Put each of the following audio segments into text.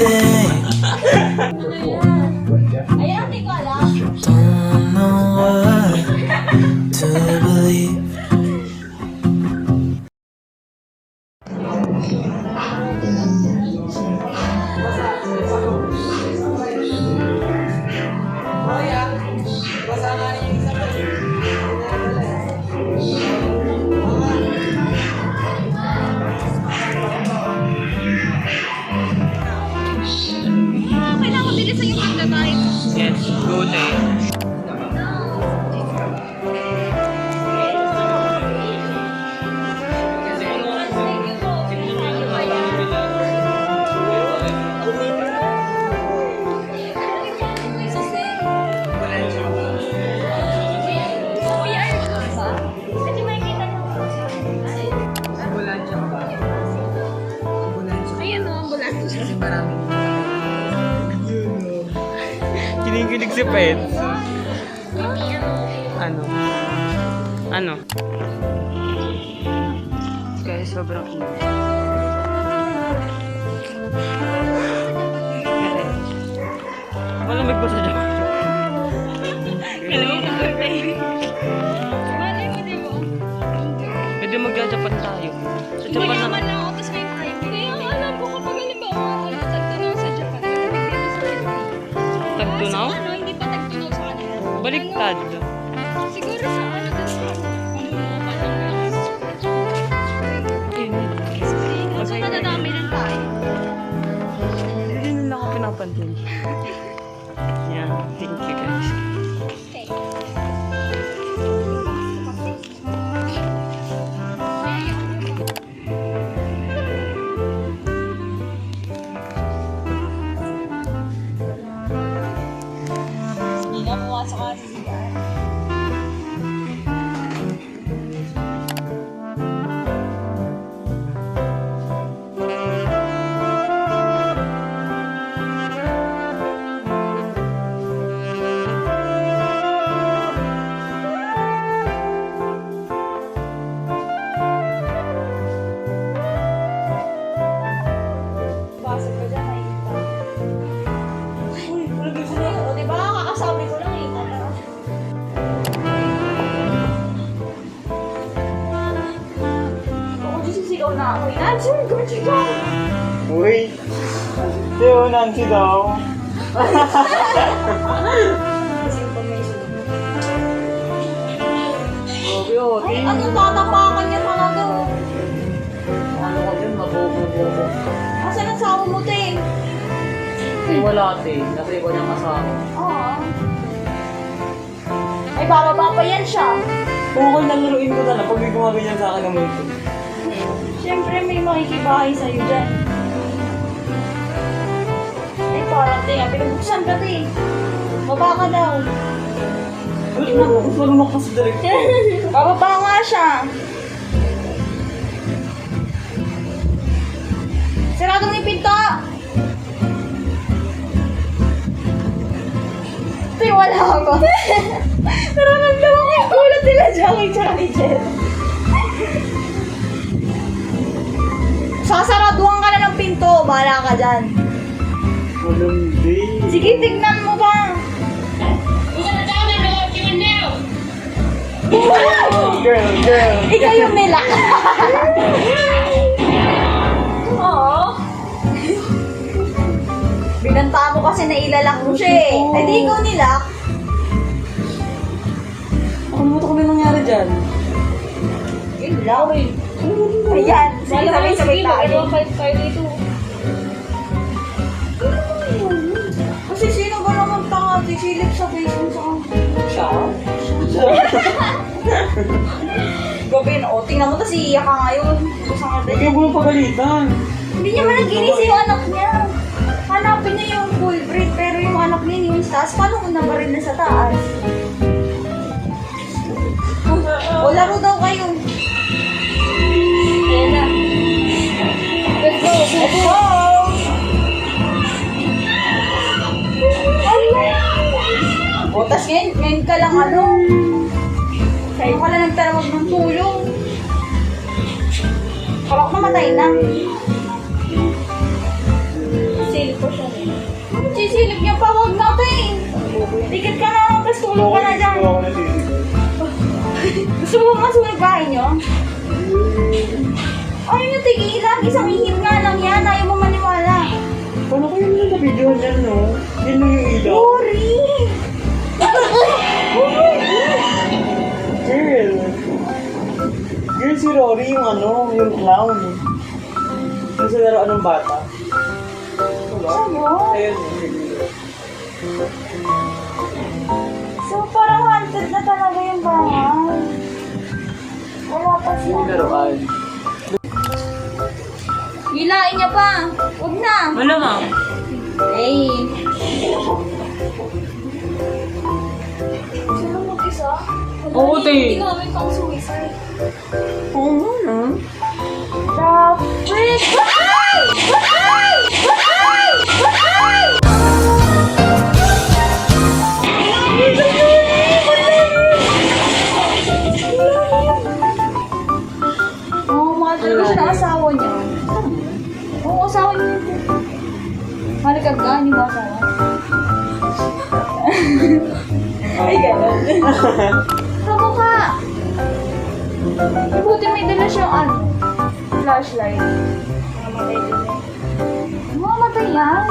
feeling. Don't know what to believe. Kailangan bilisan yung pagdadahil. Yes, gulay. Ayan o, ambulansya. Kasi maraming kinikilig si Pets. Ano? Ano? Guys, sobrang init. Malamig ba sa dyan? Malay mo, di ba? Pwede magja-Japan tayo. Sa Japan Mayaman na. lang ako, tapos may time. Kaya alam ko kapag halimbawa, tagtunaw sa Japan, kapag dito sa Philippines. Tagtunaw? Kaso ano, hindi pa tagtunaw sa kanila. Baliktad. Siguro sa ano, dun sa pa lang. Kaso nadadami lang tayo. Hindi nila ako pinapansin. Yeah, thank you guys. Okay. Hindi na pumasok ka sa sigahan. Pasok ko dyan, nakikita. Uy, tulog ko na yun. O, diba? Kakasabi ko lang eh. Ako dyan sisigaw na ako. Nancy, gawin ka! Uy! Tiyo, Nancy daw. Ay, ano tatapakan niya talaga? Ano ka dyan, mabubububo. Asan ang sawa mo, te? Eh, wala ate. Nasa iba niyang asawa. Oo. Ay, bababa pa yan siya. Okay lang laruin ko talaga pag may gumaganyan sa akin ng multo. Siyempre, may makikibahay sa'yo dyan. Ay, parang te, pinabuksan ka, te. Baba ka daw. Tingnan mo, kung marunong ka sa director. Bababa nga siya. Sarado mo yung pinto. Te, wala ako. Nararamdaman ko yung kulot nila Jackie tsaka ni Jen. Sasaraduhan ka na ng pinto. Bahala ka dyan. Malandi. Sige, tignan mo ba? Girl. Ikaw yung nilak. Oo. Binantaan mo kasi na ilalak mo siya eh. Ay di ikaw nilak. Nakalimutan ko na nangyari dyan. Yun lang eh. Ayan. Sige, sabay-sabay tayo. Kasi sino ba naman tanga? Sisilip sa face mo sa Siya? gabi na. O, tingnan mo tas iiyak ka ngayon. Huwag yung buong pagalitan. Hindi niya man naginis yung anak niya. Hanapin niya yung culprit, pero yung anak niya yung taas. Paano kung nabaril na sa taas? O, laro daw kayo. Ayan na. Let's go! Let's go! O, tas ngayon ka lang ano. Kayo ka lang nagtarawag ng tulong. Kala ko namatay na. Sale ko siya. sisilip niya pa, huwag na ito eh. Ticket ka na, tapos tulong ka na dyan. Gusto mo masunog kain nyo? Ayaw nyo tigilan, isang ihip nga lang yan, ayaw mo maniwala. Paano kayo nila na video niyan, no? Yan lang yung ilaw. Sorry! Girl! Girl, si Rory yung yung clown. Yung sa laruan ng bata. Ano? Ayun. So parang haunted na talaga yung bahay. Wala pa siya. Yung laruan. Hilain niya pa. Huwag na. Wala nga. Hey. Sino mag-isa? Oo, te. Hindi gawin kang suicide. Oo nga. The freak! Ay! Ay! Ay! Ay! Oo, mahal talaga siya ng asawa niya. Oo, asawa niya yun. Halikag ka, hindi ba asawa? Ay, gano'n. Kamukha! Buti may dala siyang flashlight. Mamatay din eh. Mamatay yan?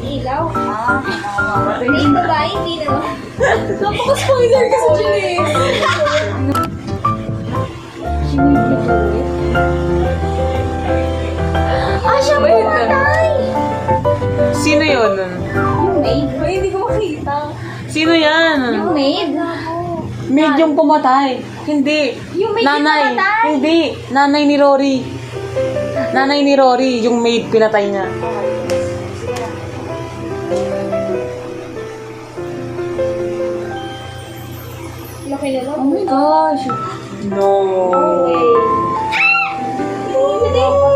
Ilaw? Mamatay. Hindi ba? Hindi naman. Napaka-spoiler ka sa Janice. Siya pumatay! Sino yun? Yung maid. Ay, hindi ko makita. Sino yan? Yung maid. Maid yung pumatay. Hindi. Yung maid yung Nanay. pumatay. Hindi. Nanay ni Rory. Nanay ni Rory, yung maid pinatay niya. Laki na Oh my gosh. No.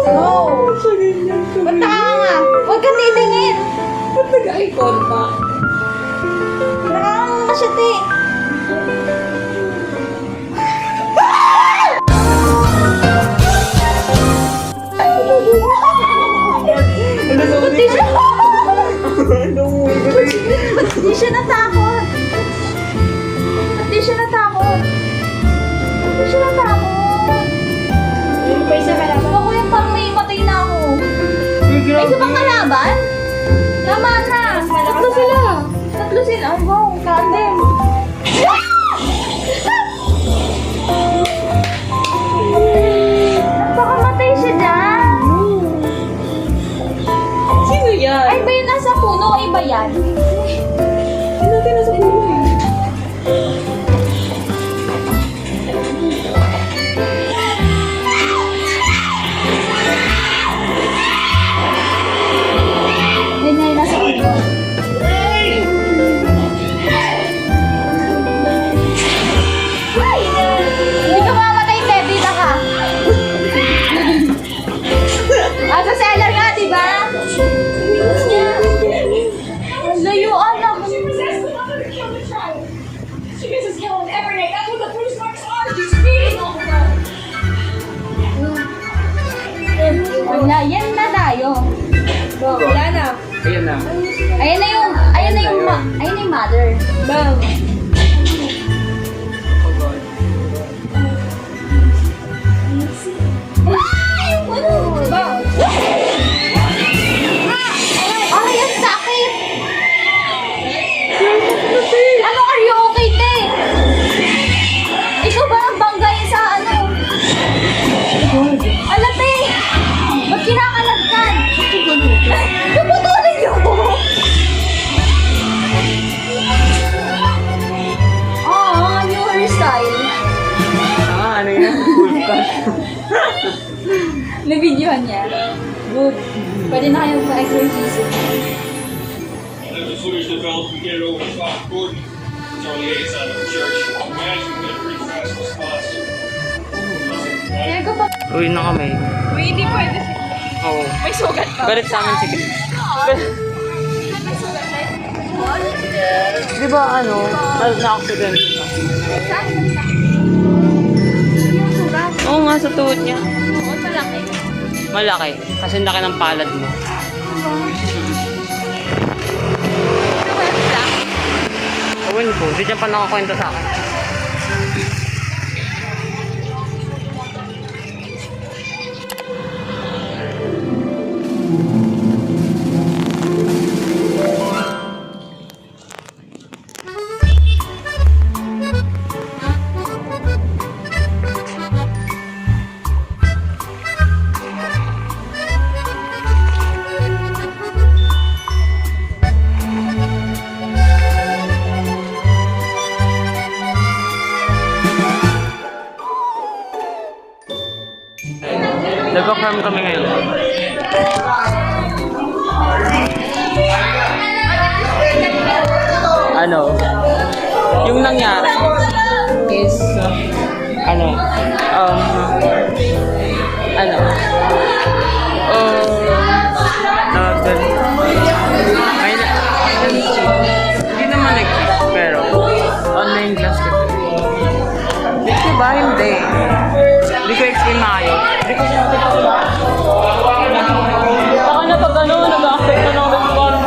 No! Ba't ka nga? Huwag kang titingin! Ba't nag-icon pa? Nakakang ka siya, te. Ba't di siya? Ba't di siya natakot? Ba't di siya natakot? Ba't di siya natakot? Ako yung parang may matay na ako. May isa pang kalaban? Tama na. Tatlo sila. Tatlo sila. Ay, wow. Tandem. Napakamatay siya dyan. Sino yan? Ay, ba yun nasa puno? Ay, ba yan? Sino natin nasa puno eh? Yan yan, nasa puno. Ay! Hindi ka mamatay, Tebita ka. Sa seller nga, di ba? Ang layo, anak. Wala, yan na tayo. Wala na. Ayan na. Ayan na yung mother. Bang. Ay, ang sakit! Ano, are you okay, te? Ikaw ba ang banggay sa ano? Ala, te! Ba't kinakalagkan? Naputulin niyo ko! New hairstyle. Ano yan? Wolfcut. Na-videohan niya. Good. Pwede na kayong pa-exercise. The footage developed, we get it over to Fox Gordon. It's our liaison to the church. Imagine we get a pretty fast response. Kaya ko pa... Uwi na kami. Uy, hindi pwede. Oo. May sugat pa. Galit sa amin si Chris. May sugat na. Di ba na-accident siya? Saan? Yung sugat. Oo nga, sa tuhod niya. Oo, malaki. Malaki. Kasi laki ng palad mo. Ewan ko, di dyan pa nakakwento sa akin. Nagpa-farm kami ngayon. Ano? Yung nangyari is ano? May hindi naman pero online class kasi. Diba? Hindi. Hindi ko explain maayos. Hindi ko sinabi pa sila. Saka na pag ano, nag-a-affect na ng response.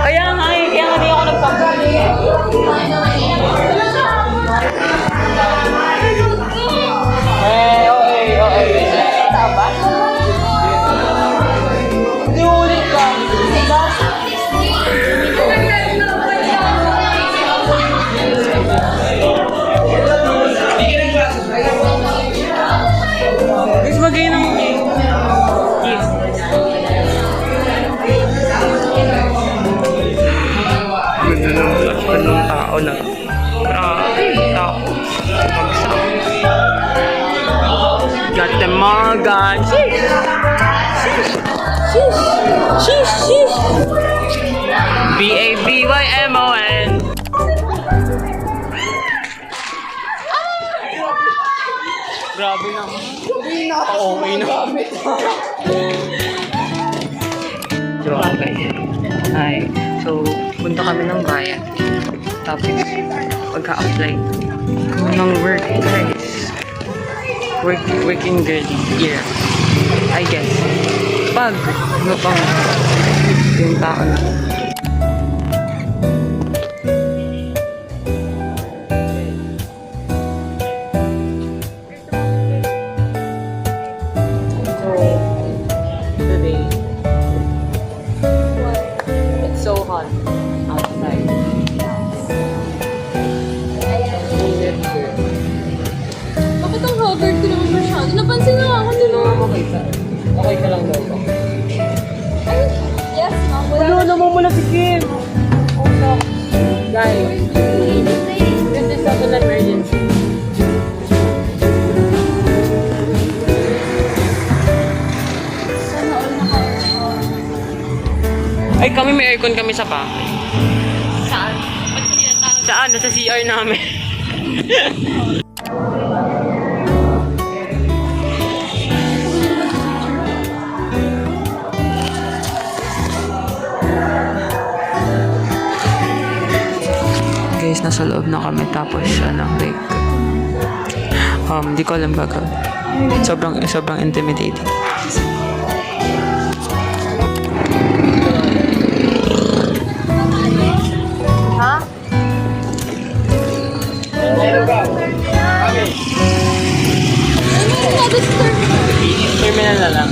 Kaya nga eh, kaya nga di ako nagpapali. Okay. Tama? Hindi ulit ka. Guys, magay ng yes. Ganda ng flash ng tao na. Grabe, tao. Magsak. Got them all gone. Sheesh. BABYMON. Grabe na. Okay na. Grabe. Ay, so, punta kami ng bayan. Tapos, pagka-apply ng work, guys. Working good year. I guess. Pag, ano pang yung tao na. Outside. Bakit ang haggard ko naman masyado? Napansin na ako nila. Okay ka lang daw. Yes, ma'am. Ano, namumula si Kim. Guys, this is an emergency. Sana all na kayo. Ay, kami may aircon kami sa bahay. Saan? Ba't ko tinatawag? Saan? Sa CR namin. Guys, nasa loob na kami tapos like di ko alam baga. Sobrang intimidating. Ha? Terminal na lang.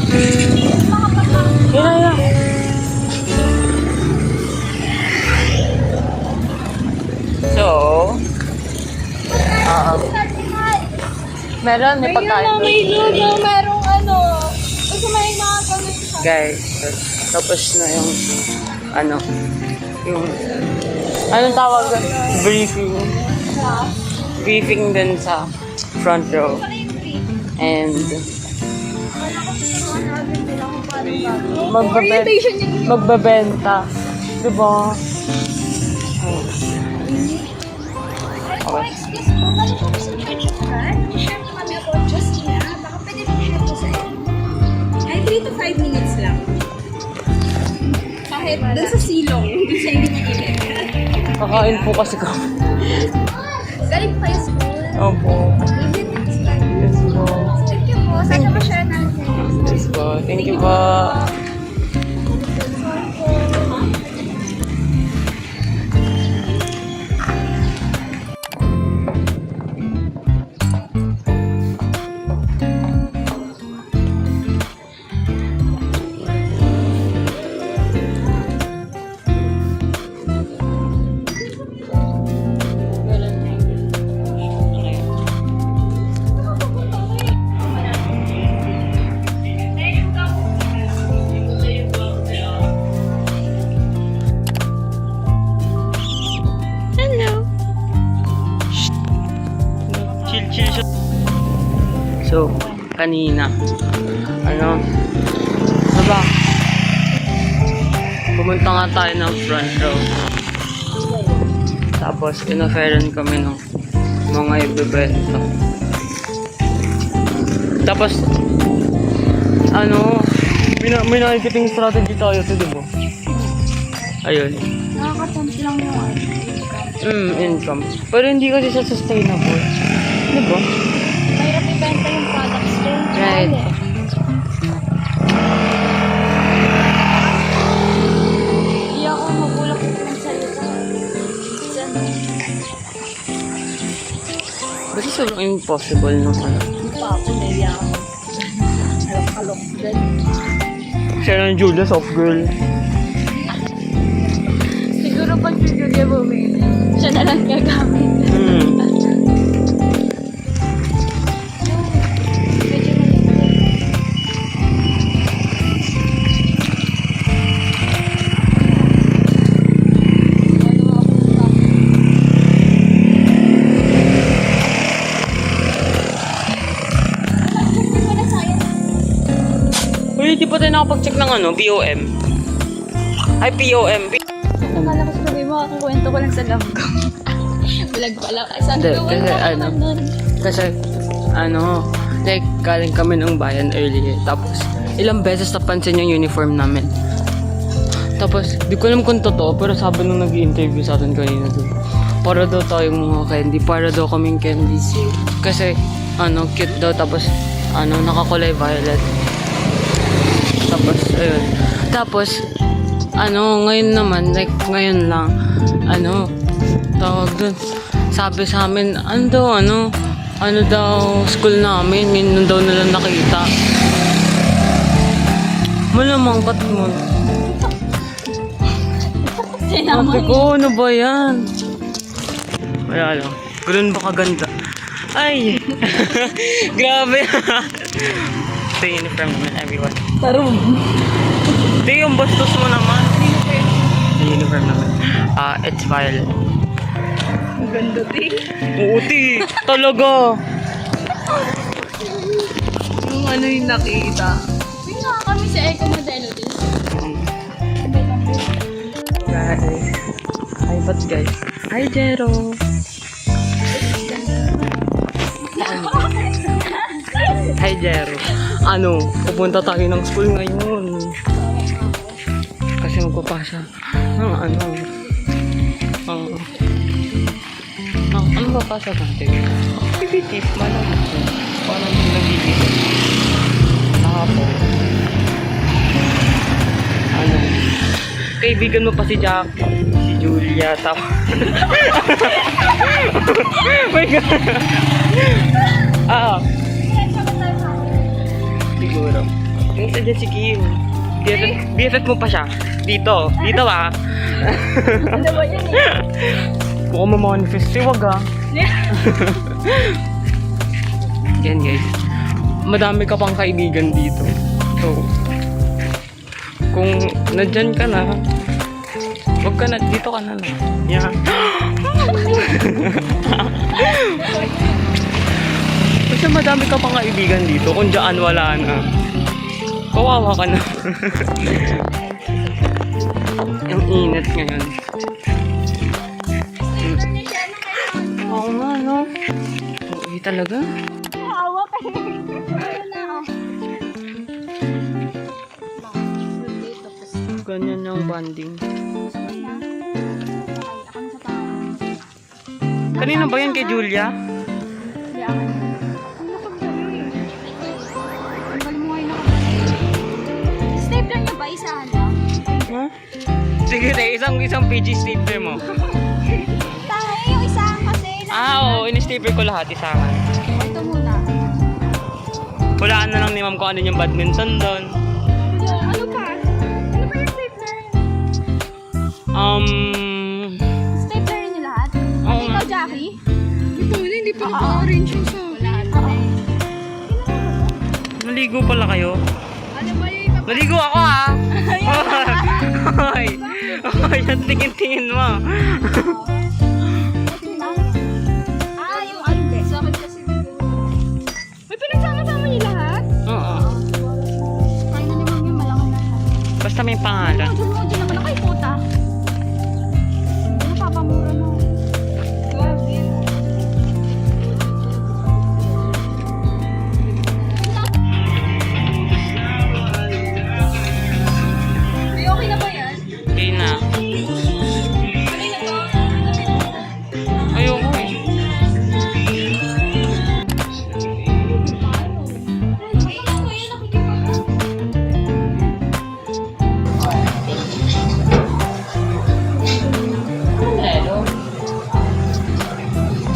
Yan. So, meron, may pagkain doon. May luno, merong ano. Kasi may mga ganun siya. Guys, tapos na yung yung anong tawag doon? Briefing din sa front row. And magbebenta. Diba? Okay. I-share mo kami about Justina. Baka pwede mag-share ko sa iyo. Ay, 3 to 5 minutes lang. Kahit dun sa silong, dun sa hindi mainit. Kakain po kasi kami. Galing pa yung school. Opo. Easy next time. Let's go. Thank you po. Sana ma-share natin. Let's go. Thank you po. kanina. Ano? Diba? Pumunta nga tayo ng front row. Tapos, in-offeran kami ng mga ibebenta. Tapos, ano, may nakikiting strategy tayo to, diba? Ayun. Nakakatampi lang yung Income. Pero hindi kasi siya sustainable. Diba? mahirap ibenta yung products din. Right. Hindi ako magulak ng salita. Kasi sobrang impossible nung ano. Hindi pa ako naiya ako. Alok-alok din. Siya ng Julia, soft girl. Siguro pag si Julia bumili, siya na lang gagamit. Medyo Uy, di pa tayo nakapag-check ng ano, POM. Ay, POM. Akala ko sabi mo, kakuwento ko lang sa love ko. Vlog pala. Sabi Hindi, ko, kasi wala ano, naman nun. Kasi, ano, like, galing kami ng bayan earlier. Tapos, ilang beses napansin yung uniform namin. Tapos, di ko alam kung totoo, pero sabi nung nag-i-interview sa atin kanina doon, para daw tayong mga candy, para daw kaming candy. Kasi, ano, cute daw, tapos, ano, nakakulay violet. Tapos, ayun. Tapos, ano, ngayon naman, like, ngayon lang, ano, tawag dun, sabi sa amin, ano daw, school namin, yun daw nila nakita. Malamang, ba't mo? Sabi ko, ano ba yan? Wala lang. Ganun ba kaganda? Ay! Grabe! Ito yung uniform naman, everyone. Tarong. Ito yung bastos mo naman. Ito yung uniform naman. It's violet. Ang ganda, ti. Oo, ti. Talaga. Yung ano yung nakita. May nga kami sa Eco Modelo din. Guys. Hi, but guys. Hi, Jero. Hi, Jero. Ano, pupunta tayo ng school ngayon. Kasi magpapasa. Ano ba pasa natin? Pipitif, malamang. Parang nag-iisip. Nakapon. Ano? Kaibigan mo pa si Jack, si Julia, tapos... My God! Siguro. Yung isa dyan si Kim. BFF mo pa siya. Dito ba? Ano ba yun eh? Mukhang mamanifest. Wag ah. Yan guys. Madami ka pang kaibigan dito. So, kung nandyan ka na, wag ka na, dito ka na lang. Yeah. Kasi madami ka pang kaibigan dito. Kung dyan wala na, kawawa ka na. Ang init ngayon. Oo nga, no? Oo, talaga. Awa ka. Ano na ako? Ganyan yung bonding. Kanina ba yan kay Julia? Hindi ako. Ang nakagdali. Tanggal mo ngayon nakagdali. Stapler niyo ba? Isahan lang? Ha? Sige, isang PG stapler mo. Tayo yung isahan kasi. Oo, in-stapler ko lahat, isahan. Ito muna. Hulaan na lang ni ma'am kung ano yung badminton doon. Ano pa? Ano pa yung stapler? Stapler niyo lahat? Oo nga. Ikaw, Jackie? Ito, hindi pa naka-arrange yung sa akin. Naligo pala kayo? Ano ba yung Naligo ako ha! Hoy! Hoy, yan tingin-tingin mo. yung ano? Sa akin kasi. May pinagsama-sama niyo lahat?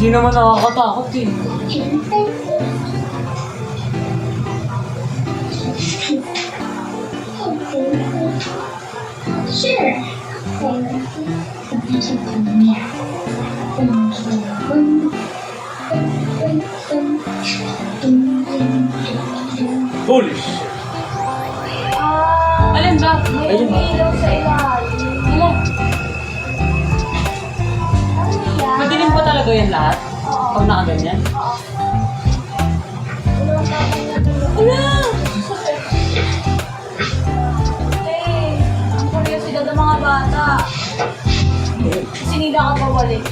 Hindi naman nakakatakot eh. Holy shit! Alin ba? May ilaw sa ilalim. Ano? Ano yan? Madilim pa talaga yan lahat? Pag nakaganyan? Ala! Eh, ang kuryosidad ng mga bata. Sinida ka pa balik.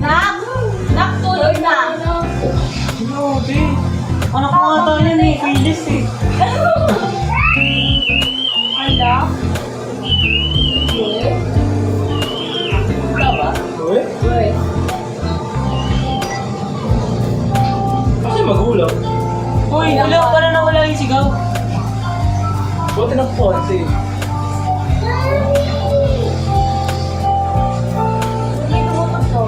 Nak! Nak, tulog na! Grabe! Anak ko ata yan eh, Phyllis eh. Ala? Wala ba? Uy? Kasi magulang. Uy, wala pa na nawala yung sigaw. Buti na Ponce. May tumutok to.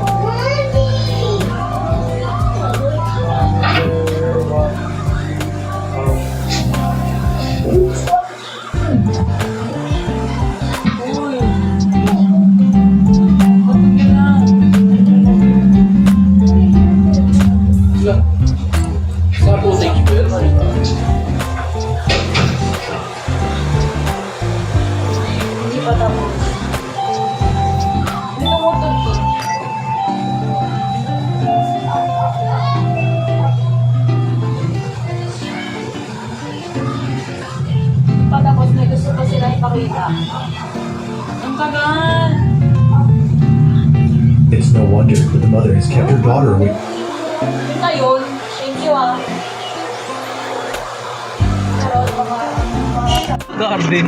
Sa postage ko yun. Hindi pa tapos. May tumutok to. Patapos may gusto pa sila ipakita. Ang tagal! It's no wonder that the mother has kept her daughter away. Yun na yun. Thank you ah. Pero baka... Garden.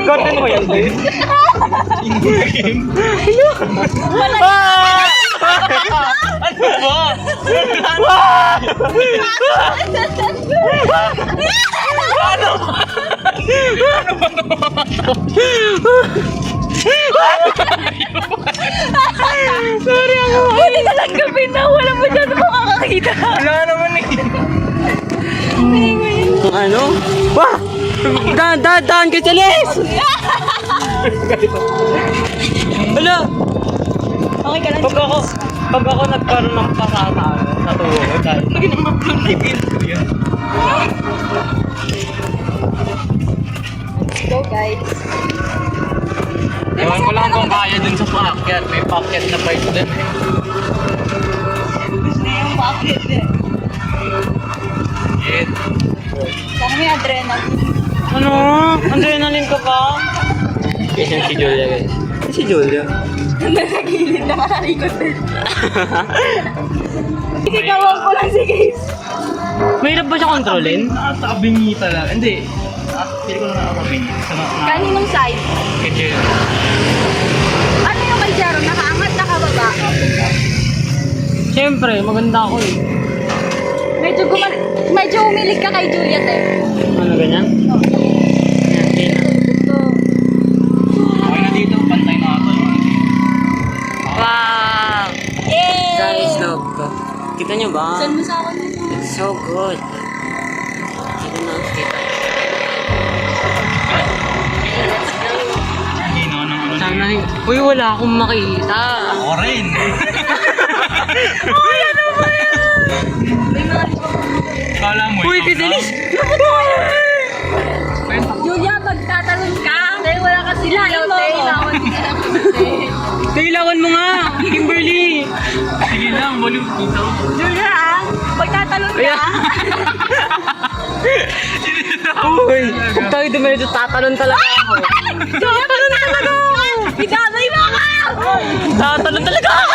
Garden mo yan, Dave? Sorry ako. Hindi ka lang gawin na. Wala mo dyan makakakita. Wala naman eh. Kung ano? Wah! Daan kay Celes! Hala! Okay ka lang. Pag ako nagkaroon ng pasata sa tuwo ko dahil lagi naman vlog na yung ko yan. Let's go guys. Ewan ko lang kung kaya dun sa paakyat. May paakyat na bike dun eh. Gusto niya yung bakit eh. Shit. Saka may adrenaline. Ano? Adrenaline ka ba? Yan si Julia guys. Si Julia. Nasa gilid na makalikot din. Isigawan ko lang si guys. Mahirap ba siya kontrolin? Sa Abinita lang. Hindi. Pili ko na ako Abinita. Kaninong side? Kay Julia. Ano yung kay Jaro? Nakaangat, nakababa? Siyempre, maganda ako eh. Medyo umilig ka kay Juliet eh. Ano ganyan? Oh. Yan, tina. Okay na dito. Pantay na ako. Wow! Yay! Guys, love ko. Kita nyo ba? Saan mo sa akin yun? It's so good. Kita na, kita. Sana, uy, wala akong makita. Ako rin. Kala mo Uy, ikaw kisilis! Julia, magtatalon ka. Dahil wala ka sila. Ilawan ka lang. Kailangan mo nga, Kimberly! Sige lang, baliw dito. Julia, magtatalon ka. Kaya... Uy, kung tayo dumiretso, tatalon talaga ako. Tatalon talaga ako! Idamay mo ka! Tatalon talaga ako!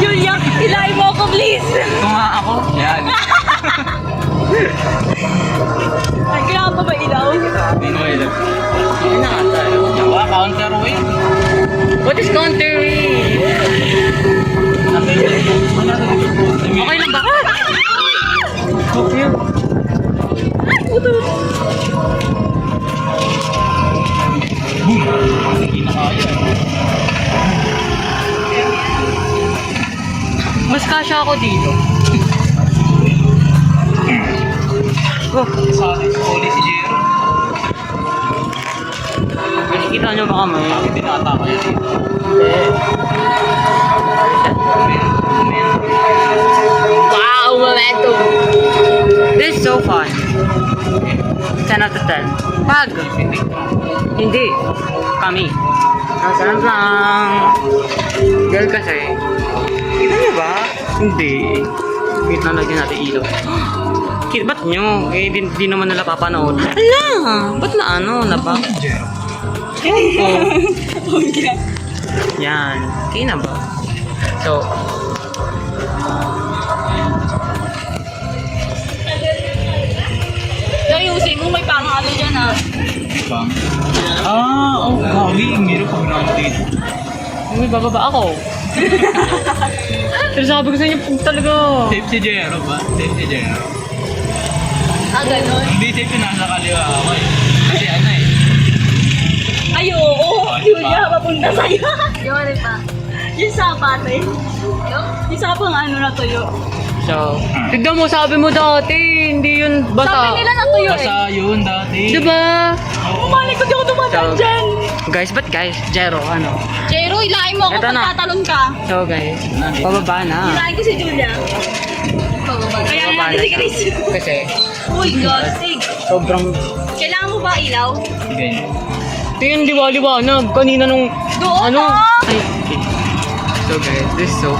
Julia, ilahin mo ako please. Kung nga ako, yan. Ay, kailangan pa ba ilaw? Hindi ko ilang. Yan na nga tayo. Nawa, counterweight. What is counterweight? Nasa Okay lang ba? Hope you. Mas kasya ako dito. Oh. Policy Jero. Nakikita nyo ba kami? Bakit tinataka yun? Wow, momentum! This is so fun. 10 out of 10. Pag hindi kami nasaan lang. Dahil kasi, kita nyo ba? Hindi. Wait na lagyan natin ilaw. Ba't nyo? Eh, di naman nila papanood. Ala! Ba't na ano? Naba? Oh. Yan. Okay na ba? So, Ayusin mo, may pangalo dyan ah. Oh, gagi. Meron pag naman dito. may bababa ako. Pero sabi ko sa inyo, talaga. Safe si Jero ba? Safe si Jero. Ah, ganon. Hindi safe yung nasa kaliwa ako eh. Kasi ano eh. Ay, oo. Ay, Julia, pa. papunta sa'yo. Yung ano pa? Yung sapat eh. Yung sapang ano na tuyo. So, tignan mo, sabi mo dati, hindi yun basa. Sabi nila natuyo eh. Basta yun dati. Diba? Umalik ko di ako dumadaan So, dyan. guys, ba't guys? Jero, ano? Jero, ilahin mo ako Eto pag na. tatalon ka. So guys, pababa na. Ilahin ko si Julia. Kaya Pababa natin na si siya. Chris. Kasi, Uy, gasig. sobrang... Kailangan mo ba ilaw? Sige. Tingin, liwanag. Kanina nung... Doon ano? ka! Ay, okay. So guys, this is so...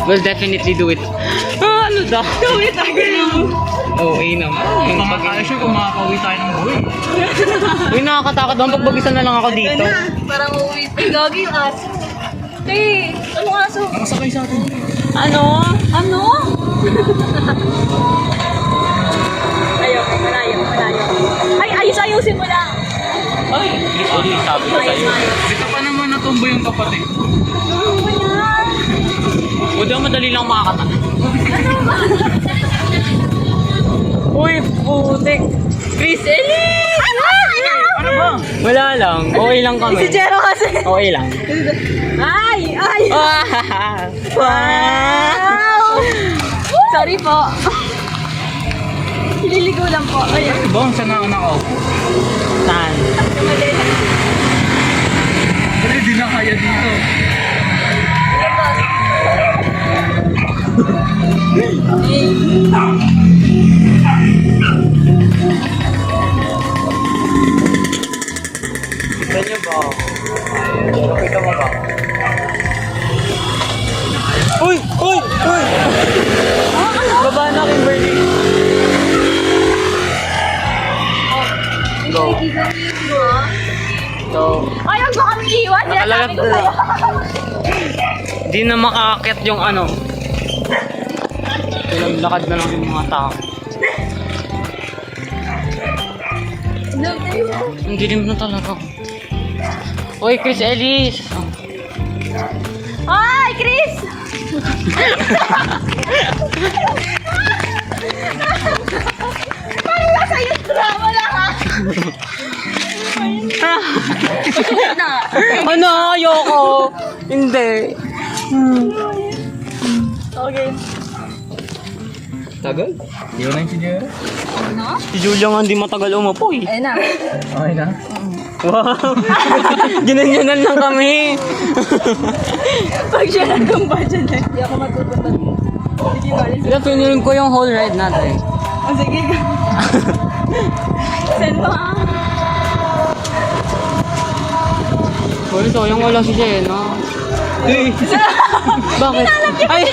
We'll definitely do it. Ah, ano daw? Do it again. Oo, naman. Yung Mga pag- tayo sure kung makakauwi tayo ng buhay. Uy, nakakatakot doon. Pagbagisan na lang ako dito. Ito na. Parang uuwi. Ay, gagi yung aso. Hey, anong aso? Nakasakay sa atin. Ano? Ano? Malayo. Ay, ayusin mo lang. Ay, sorry, sabi ko sa'yo. Dito pa naman natumbo yung kapatid. Ano ba yan? O daw, madali lang makakatakas. Uy, putik. Chris, Ellie! Ano ba? Wala lang. Okay lang kami. Si Jero kasi. Okay lang. Ay! Wow! Sorry po. Ililigo lang po. Ayan. Bong, saan ako nakaupo? Saan? Pero di na kaya dito. Kita niyo ba? Kita mo ba? Uy! Uy! Uy! Baba na, Kimberly. Go. So, Ay, huwag mo kami iwan. Yan, sabi ko sa'yo. di na makakakit yung ano. Ilang lakad na lang yung mga tao. Hindi rin na talaga. Uy, Chris Ellis! Oh. Ay, Chris! Parang nasa yung drama lang ha. Ano? Ayoko! Hindi. Okay. Tagal? Yun lang si Jero. Ano? Si Julia nga hindi matagal umupo eh. Ayun na. Okay na. Wow! Ginanyanan lang kami. Pag siya nagkumpa dyan eh. Hindi ako matutunan. Sige, bali. Kaya pinirin ko yung whole ride natin. Oh, sige. Send mo ah. Uy, sayang wala si Jenna. Bakit? Ay!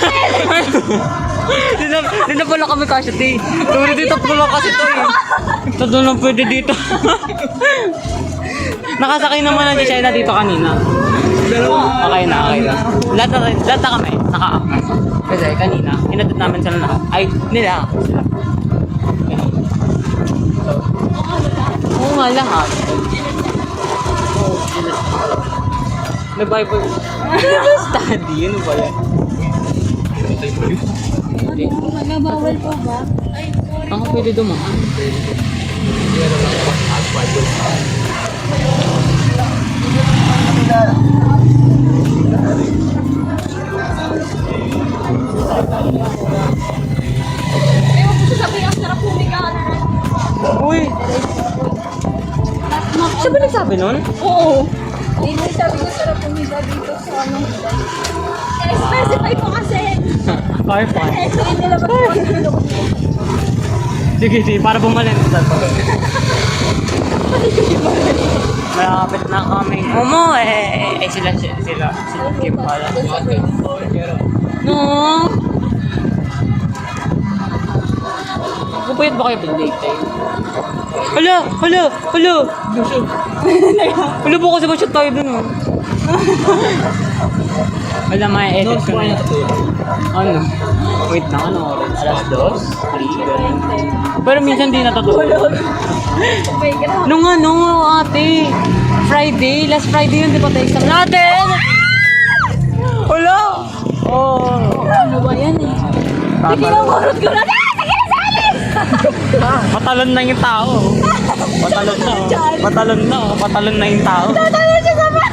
Hindi na pala kami kasi ti. Pwede dito pala kasi to eh. Ito doon lang pwede dito. Nakasakay naman ang Jenna dito kanina. Okay na. Lahat na kami. Naka-up na. Kasi kanina, inatid namin sila lahat. Ay, nila. Oo nga lahat. Nag-Bible study. Ano ba yan? Magbabawal pa ba? Ako pwede dumaan. Ewan ko sasabihin, ang sarap humika. Uy! Siya ba nagsabi nun? Oo. Hindi sabi ko sarap humika dito sa ano. Specify ko kasi. Car fun. Hindi nila ba ito? Sige, sige. Para bumalik sa to. Malapit na kami. Eh, sila Kim pala. No! Kapayat ba kayo pag-date tayo? Hala! Hala po kasi ba-shoot tayo dun oh. Wala, may edit ko na yun. Ano? Wait na, ano oras? Alas 2? 3? Ganun. Pero minsan di natutulog. Nung ate. Friday, last Friday yun, di ba tayo exam natin? Wala! Oh. Ano ba yan eh? Hindi na marot ko na. Patalon na yung tao. Patalon na yung tao. Tatalon siya sa ba?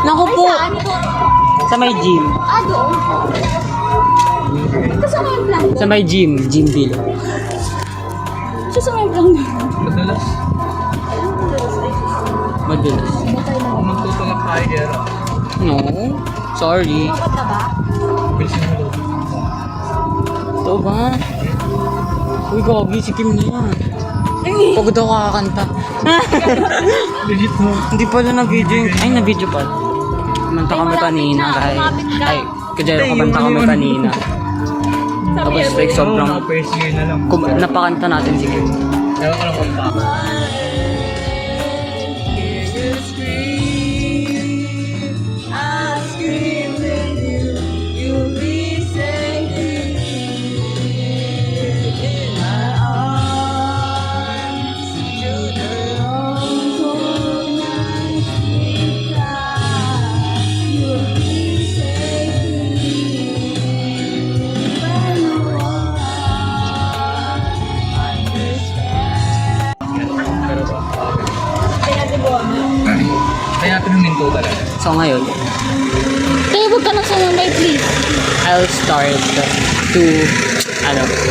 Naku po! Saan ito? Sa may gym. Doon? Kasama yung plan. Sa may gym bill. Siya sa may plan. Madalas. Madalas. Magtutulak tayo dyan. No, sorry. Dapat na ba? Bilisin mo loob. Ito ba? Uy, gagi, si Kim na yan. Pagod ako kakakanta. Legit mo. Hindi pala na-video yung... Ay, na-video pa. Kumanta kami kanina, guys. Ay, kajero kumanta kami kanina. Tapos like sobrang... First year na lang. Napakanta natin si Kim. Ewan ko lang kung pa. Kaya natin yung minto talaga. So ngayon, Tayo, huwag ka nang sumambay, please. I'll start to,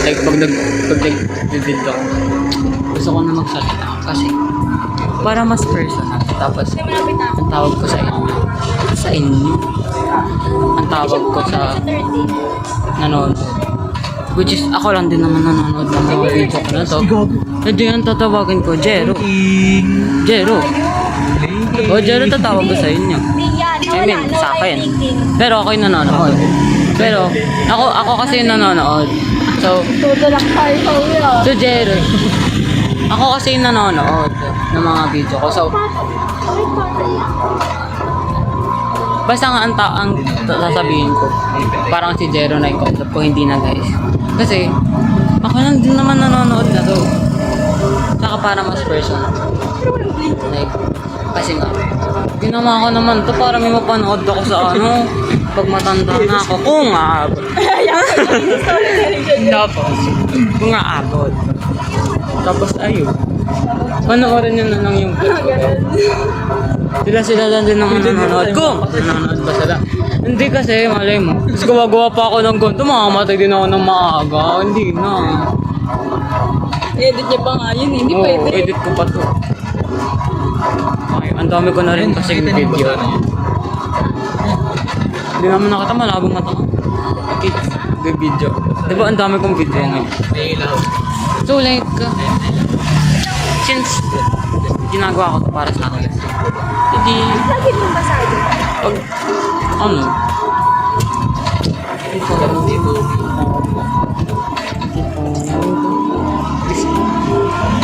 like pag nag-video ako, gusto ko na magsalita kasi para mas personal. Tapos, ang tawag ko sa inyo, ang tawag ko sa nanonood. Which is, ako lang din naman nanonood ng mga video ko na to. Medyo yung tatawagin ko, Jero. O, Jero, tatawag ko sa inyo. Hindi yan. I mean, sa akin. Pero ako yung nanonood. Pero, ako kasi yung nanonood. So, Tutulak tayo sa ulo. so Jero, ako kasi yung nanonood ng mga video ko. So, basta nga ang sasabihin ko, parang si Jero na yung concept ko, hindi na guys. Kasi, ako lang din naman nanonood na to. Saka para mas personal. Like, kasi nga, ginawa ko naman to para may mapanood ako sa pag matanda na ako, kung aabot. Tapos, kung aabot. Tapos, ayun. Panoorin nyo na lang yung sila lang din naman nanonood ko. Nanonood ba sila? Hindi kasi, malay mo. Tapos gumagawa pa ako ng ganito, makamatay din ako ng maaga. Hindi na. Edit niya pa nga yun, hindi Oo, pwede. edit ko pa to. Okay, ang dami ko na rin kasi video. Hindi naman nakita, malabong mata ko. Okay, good video. Diba ang dami kong video ngayon? So like, since ginagawa ko to para sa akin, hindi, Lagi mo masabi. pag,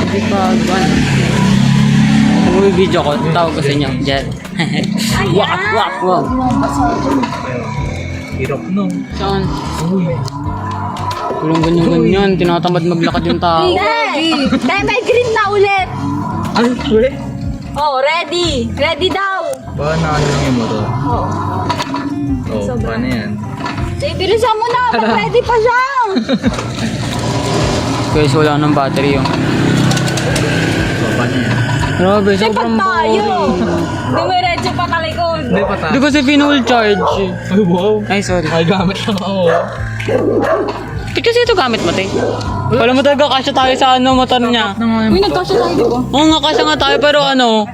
hindi pa, kung may video ko, tawag ko sa inyo, Jet. Wak, wak, wak. Hirap no. Saan? Walang ganyan-ganyan. Tinatamad maglakad yung tao. Hindi! Dahil may green na ulit! Ano? Ulit? Oh, ready! Ready daw! Paano ano yung motor? Oh. Oh, paano yan? Sige, bilisan mo na! Mag-ready pa siya! Guys, wala nang battery yung. Paano yan? Grabe, Dapat sobrang tayo! boring. Dumiretso pa talikod! Hindi pa tayo. Di kasi pinull charge. Ay, wow. Ay, sorry. Ay, gamit lang ako. Ba't kasi ito gamit mo, te? Wala mo talaga kasya tayo sa ano, motor niya. Uy, nagkasya tayo, di ba? Oo nga, kasya nga tayo, pero ano?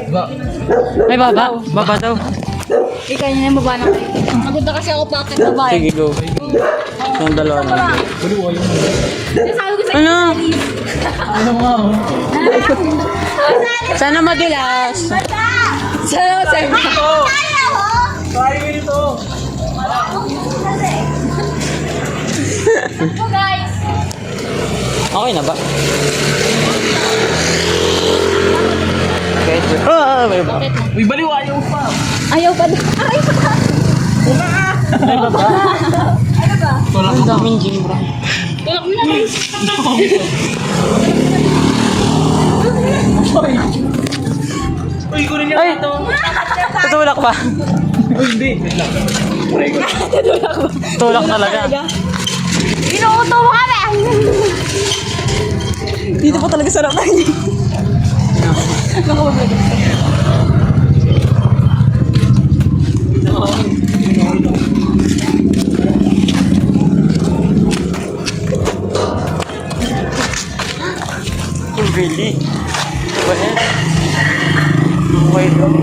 Ba? Ay, baba. Baba daw. Ikaw niya yung baba na kayo. Maganda kasi ako bakit na ba Sige, go. Yung dalawa na. Sabi ko sa Ano? Ano nga oh? Sana madulas. Sana sa Tayo nito. So guys! Okay na ba? Okay. May ba? Uy, baliw, ayaw pa. Ayaw pa doon. Ayaw pa. May ba ba? Ano ba? Ang daming gym, bro. Tulak mo na guys. Uy, kunin niya Ay! ito. Tutulak pa. Uy, hindi. Wait lang. Tulak talaga. Inuuto mo kami! Dito pa talaga sarap na niya. Really? Well, okay lang.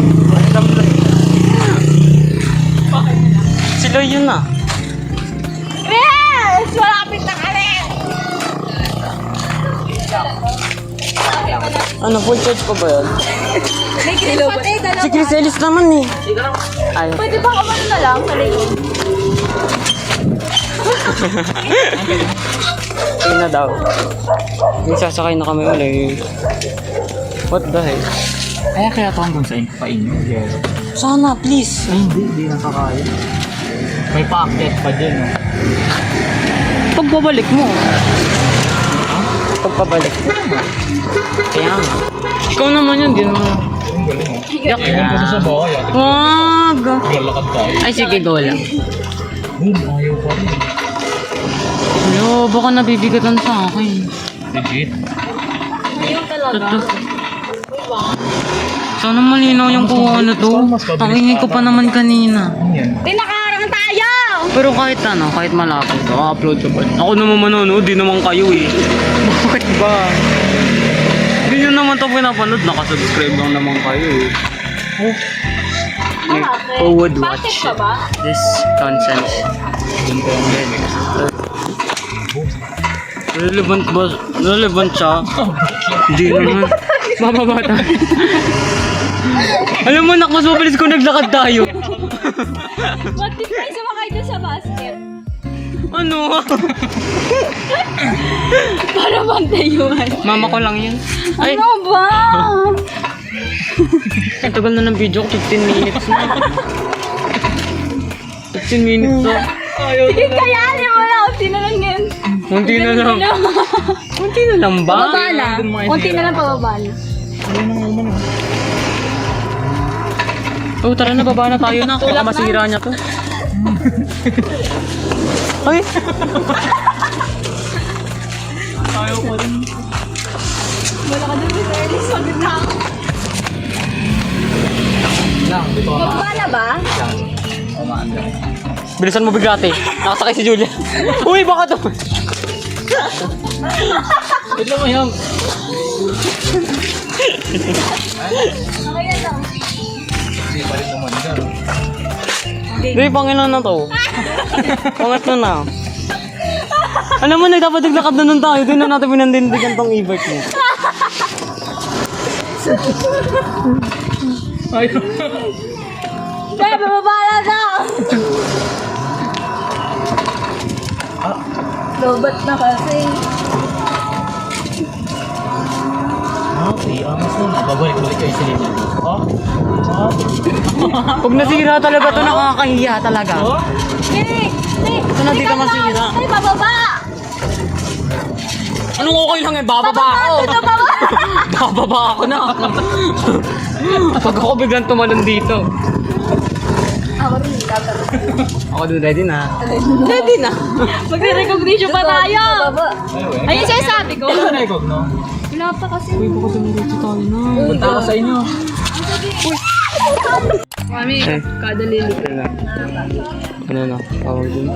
Sila yun na. Yes! Malapit na kami! Ano, full charge pa ba yun? May green pati, dalawa. Si Chris Ellis naman eh. Ay, Pwede ba kamano na lang sa likod? yun na daw. Yung sasakay na kami ulit. What the heck? Kaya ito hanggang sa painyo. Yes. Sana, please. Ay, hindi nakakaya. May packet pa din, no? Pagbabalik mo. Pagpabalik mo. Kaya nga. Ikaw naman yun, din mo. Ang galing, oh. Yak. Ewan ko sa bahay, ah. Wag. Lalakad tayo. Ay, sige, go lang. Boom, ayaw pa rin. Yo, baka nabibigatan sa akin. Legit. Ayaw talaga. Sana malinaw yung kuha na to. Tangingi ko pa naman kanina. Ano yan? Tinakarang tayo! Pero kahit ano, kahit malapit, upload ko ba? Ako naman manonood, di naman kayo eh. Bakit ba? Hindi nyo naman ito pinapanood, nakasubscribe lang naman kayo eh. Like, who would watch Bakit ka ba? this nonsense? Doon ko ang lemig. Relevant ba? Relevant siya? Hindi naman. Mababata. Alam mo, nak, mas mabilis kung naglakad tayo. Ba't di tayo sumakay doon sa basket? Ano? Para bantayuan. Mama ko lang yun. Ay, Ano ba? ang tagal na ng video ko, 15 minutes na. 15 minutes na. Sige, kayanin mo na. Unti na lang yan. Kunti na lang. Kunti na lang ba? Pababa na. Unti na lang pababa na. Oh, tara na, baba na tayo na. Baka masira niya to. Ay! Wala ka doon, Mr. Ellis. Pagod na ako. Lang, dito ka Pababa na ba? maanda. Bilisan mo bigate. Nakasakay si Julia. Uy, baka to. Wait lang mo yan. Okay na lang. Hindi pa rin naman dyan. Uy, pangilan na to. Pangatlo na. Alam mo, nagdapat-naglakad na nun tayo. Doon na natin pinandindigan tong e-bike mo. Ayaw. Kaya, bababa na daw. Lobat na kasi. Angas na. Babalik-balik kayo sa linya. Oh? Pag nasira talaga to, nakakahiya talaga. Ito na, di ka masira. Ay, bababa! Anong okay lang eh, bababa ako. Bababa ako na. Pag ako biglang tumalon dito. Ako rin, dapat. Ako din, ready na. Ready na. Magre-recognition pa tayo. Bababa. Ayun siya sabi ko. Ano na ikog, no? Wala pa kasi. Uy, baka dumiretso tayo na. Punta ako sa inyo. Kami, kada lili. Ano na, tawag dun.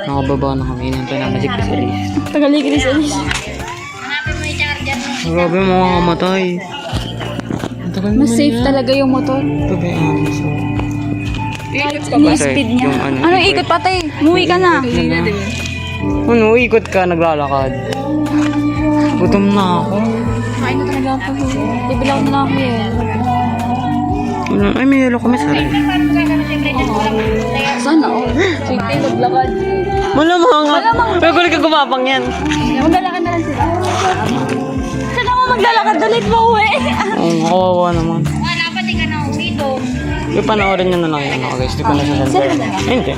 Nakababa na kami, inantay namin si Chris Elise. Tagalig ni Alice. Grabe, makakamatay. Ang tagal Mas naman safe yan. talaga yung motor. Ito ba yung so. Ini-speed niya. Yung ano, Ano, ikot patay. Umuwi ka na. Ano, ikot ka, naglalakad. Gutom na ako. Kain na talaga ako. Bibilang na ako eh. Ano, ay, may yelo kami sa rin. Sana all. Sige, naglakad. Malamang. Pero kulit ka gumapang yan. Maglalakad na lang sila. Saan ako maglalakad? Dalit mo uwi. Oo, kawawa naman. Wala pa, di ka na uwi doon. Yung panoorin nyo na lang yun, ako guys. Di ko na sasend. Hindi.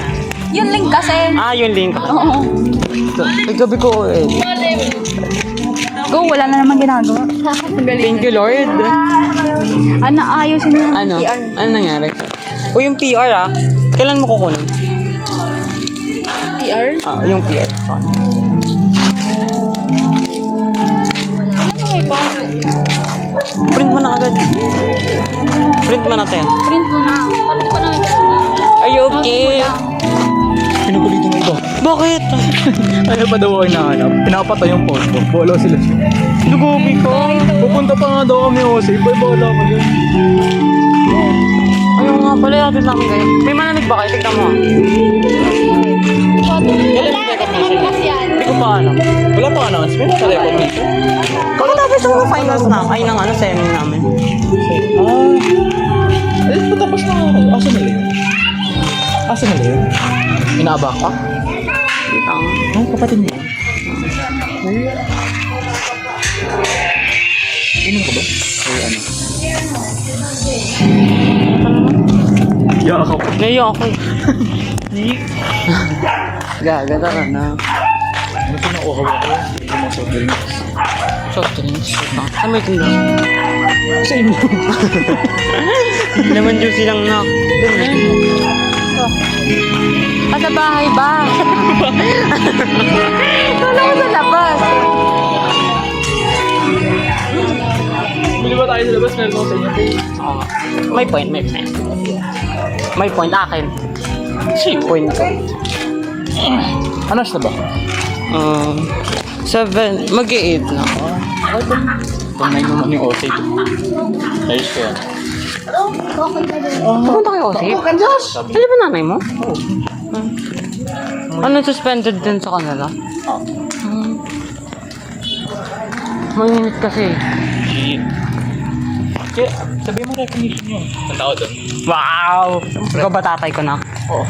Yung link kasi. Ah, yung link. Oo. Ay, gabi ko eh. Go, wala na naman ginagawa. Thank you, Lord. Ano, ayos yun. Ano? Ano nangyari? O yung PR ah. Kailan mo kukunin? PR? Ah, yung PR. Print mo na agad. Print mo na tayo. Print mo na. Palit ko na. Are you okay? Pinukulitin mo ito. Bakit? Ano pa daw ako hinahanap? Pinapatay yung phone ko. Wala sila. Dugobi ko. Pupunta pa nga daw kami Jose. Wala ka dyan. Ayun nga pala, natin namin kayo. May malamig ba kayo? Tignan mo ah. Kailan yung check-up na sila? Hindi ko pa alam. Wala pa announcement sa record dito. Kakatapos ng finals na. Ay, ng ano, semi namin. Eh, patapos na ako. Asa nila yun? Asa nila yun? Inaabak ka? Kita nga. Ay, kapatid mo. Inom ka ba? Ay, ano? Yakap. Naiyak ako. Gaga talaga na. Ano pa nauhaw ako? Ito mga soft drinks. Soft drinks. Saan may tinda? Sa inyo. Hindi naman juicy lang na. Sa bahay ba? Wala ko sa labas. Bili ba tayo sa labas? Meron ako sa inyo. Oo. May point, may point. May point akin. Point ko. Ano siya ba? 7, mag-8 na. Tunay naman yung OC. Ayos ko yan. Pupunta kayo kasi? Alam ba nanay mo? Oo. Ano, suspended din sa kanila? Mainit kasi. Kaya, sabihin mo recognition yun. Ang tao doon. Wow! Ikaw ba tatay ko na? Oo.